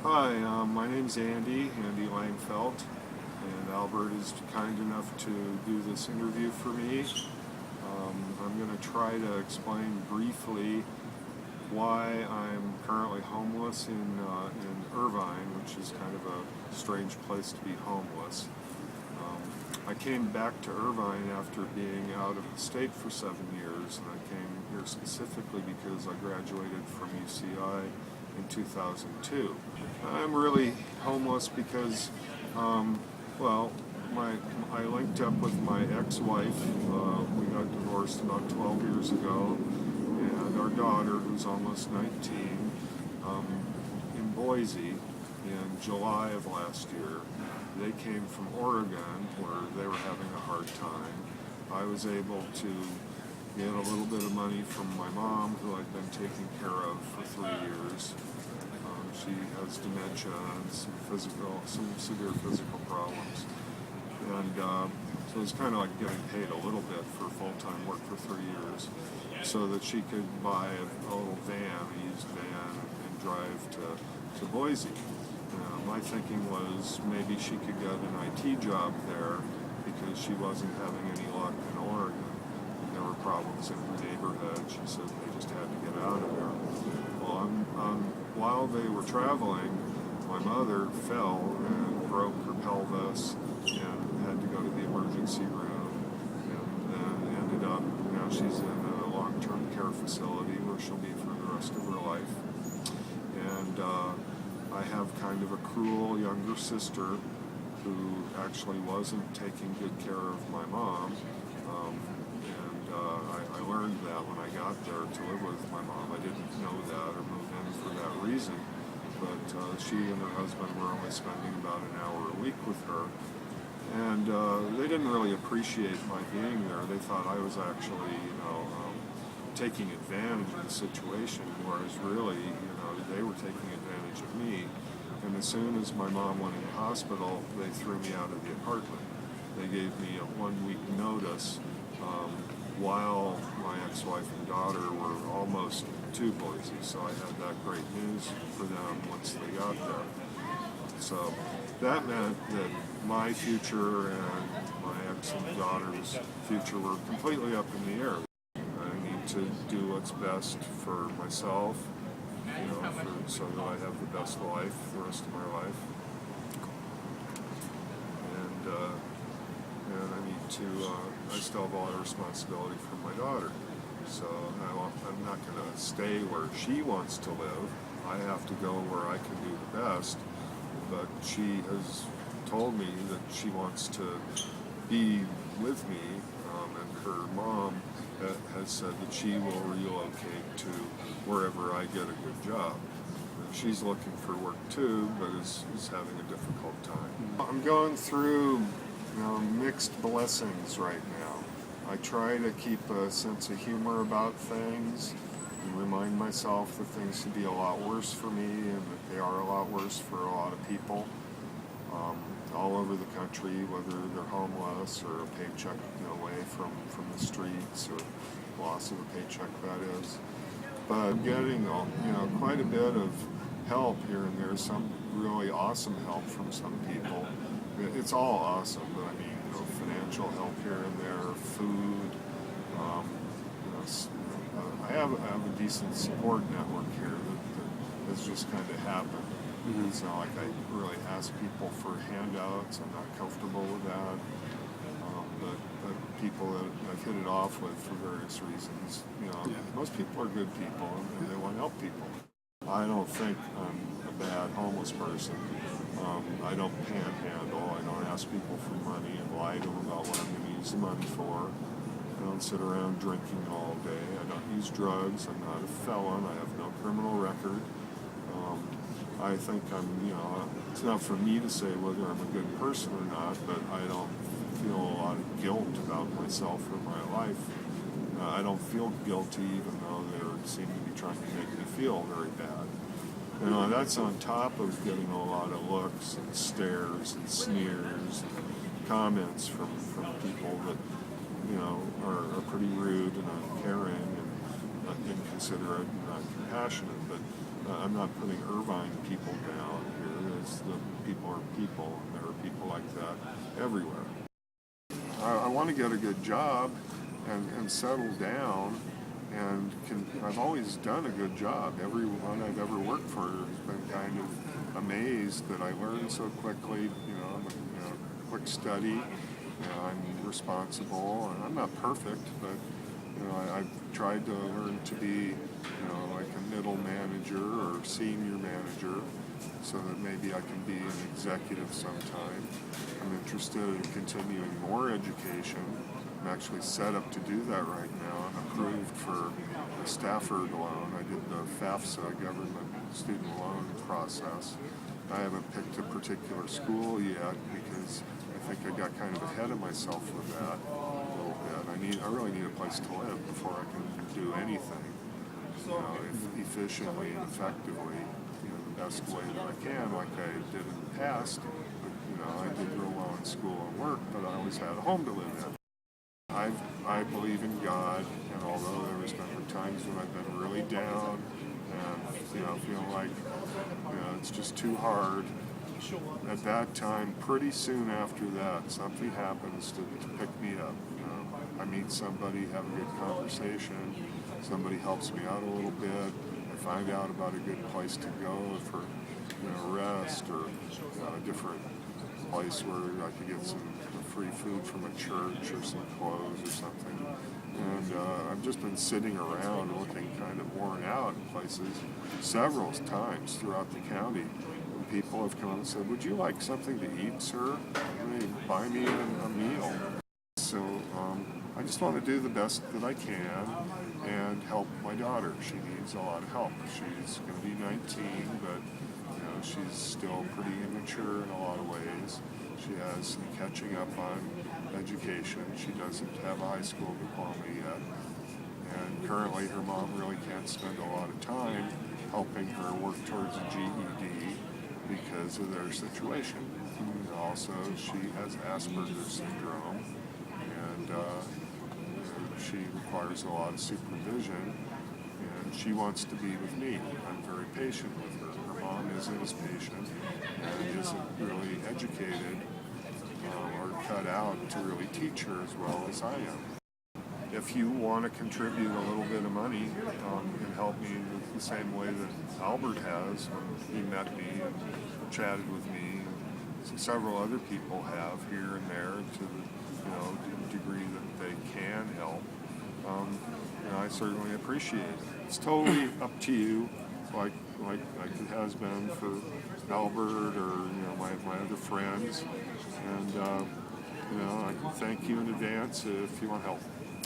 Hi, my name's Andy Langfeld, and Albert is kind enough to do this interview for me. I'm going to try to explain briefly why I'm currently homeless in Irvine, which is kind of a strange place to be homeless. I came back to Irvine after being out of the state for 7 years, and I came here specifically because I graduated from UCI in 2002. I'm really homeless because, well, I linked up with my ex-wife. We got divorced about 12 years ago, and our daughter, who's almost 19, in Boise in July of last year. They came from Oregon, where they were having a hard time. I was able to get a little bit of money from my mom, who I'd been taking care of for 3 years. She has dementia and some severe physical problems. And so it was kind of like getting paid a little bit for full-time work for 3 years so that she could buy a little van, a used van, and drive to Boise. My thinking was maybe she could get an IT job there because she wasn't having any luck in Oregon. There were problems in her neighborhood. She said they just had to get out of there. Well, while they were traveling, my mother fell and broke her pelvis and had to go to the emergency room, and ended up, now she's in a long-term care facility where she'll be for the rest of her life. And I have kind of a cruel younger sister who actually wasn't taking good care of my mom. I learned that when I got there to live with my mom. I didn't know that or move in for that reason, but she and her husband were only spending about an hour a week with her, and they didn't really appreciate my being there. They thought I was actually, taking advantage of the situation, whereas really, they were taking advantage of me. And as soon as my mom went in the hospital, they threw me out of the apartment. They gave me a 1-week notice while my ex-wife and daughter were almost to Boise. So I had that great news for them once they got there. So that meant that my future and my ex and daughter's future were completely up in the air. I need to do what's best for myself, so that I have the best life the rest of my life. And I need to, I still have a lot of responsibility for my daughter. So I'm not going to stay where she wants to live. I have to go where I can do the best. But she has told me that she wants to be with me, and her mom has said that she will relocate to wherever I get a good job. She's looking for work too, but is having a difficult time. I'm going through mixed blessings right now. I try to keep a sense of humor about things and remind myself that things could be a lot worse for me and that they are a lot worse for a lot of people all over the country, whether they're homeless or a paycheck away from the streets or loss of a paycheck, that is. But getting quite a bit of help here and there, some really awesome help from some people. It's all awesome, but I mean, financial help here and there, food. I have a decent support network here that has just kind of happened. Mm-hmm. It's not like I really ask people for handouts. I'm not comfortable with that. But people that I've hit it off with for various reasons. Most people are good people and they want to help people. I don't think I'm a bad homeless person. I don't panhandle. I don't ask people for money and lie to them about what I'm going to use the money for. I don't sit around drinking all day. I don't use drugs. I'm not a felon. I have no criminal record. I think it's not for me to say whether I'm a good person or not, but I don't feel a lot of guilt about myself or my life. I don't feel guilty, even though they seem to be trying to make me feel very bad. That's on top of getting a lot of looks and stares and sneers and comments from people that are pretty rude and uncaring and inconsiderate and not compassionate. But I'm not putting Irvine people down here. people, and there are people like that everywhere. I want to get a good job and settle down, and I've always done a good job. Everyone I've ever worked for has been kind of amazed that I learn so quickly. I'm a quick study. I'm responsible, and I'm not perfect, but I've tried to learn to be like a middle manager or senior manager, so that maybe I can be an executive sometime. I'm interested in continuing more education. I'm actually set up to do that right now. I'm approved for the Stafford loan. I did the FAFSA government student loan process. I haven't picked a particular school yet because I think I got kind of ahead of myself with that a little bit. I really need a place to live before I can do anything, efficiently and effectively, the best way that I can, like I did in the past. But, I did real well in school and work, but I always had a home to live in. I believe in God, and although there's been times when I've been really down and feeling like it's just too hard, at that time, pretty soon after that, something happens to pick me up. I meet somebody, have a good conversation, somebody helps me out a little bit, I find out about a good place to go for rest, or a different place where I could get some free food from a church or some clothes or something. And I've just been sitting around looking kind of worn out in places several times throughout the county. And people have come and said, "Would you like something to eat, sir? Buy me a meal." So I just want to do the best that I can and help my daughter. She needs a lot of help. She's going to be 19, but she's still pretty immature in a lot of ways. She has some catching up on education. She doesn't have a high school diploma yet. And currently her mom really can't spend a lot of time helping her work towards a GED because of their situation. And also, she has Asperger's syndrome, and she requires a lot of supervision, and she wants to be with me. I'm very patient with her. Her mom isn't as patient and isn't really educated or cut out to really teach her as well as I am. If you want to contribute a little bit of money and help me the same way that Albert has when he met me and chatted with me, and several other people have here and there to the degree that they can help, I certainly appreciate it. It's totally up to you, like it has been for Albert or my other friends, and I can thank you in advance if you want help.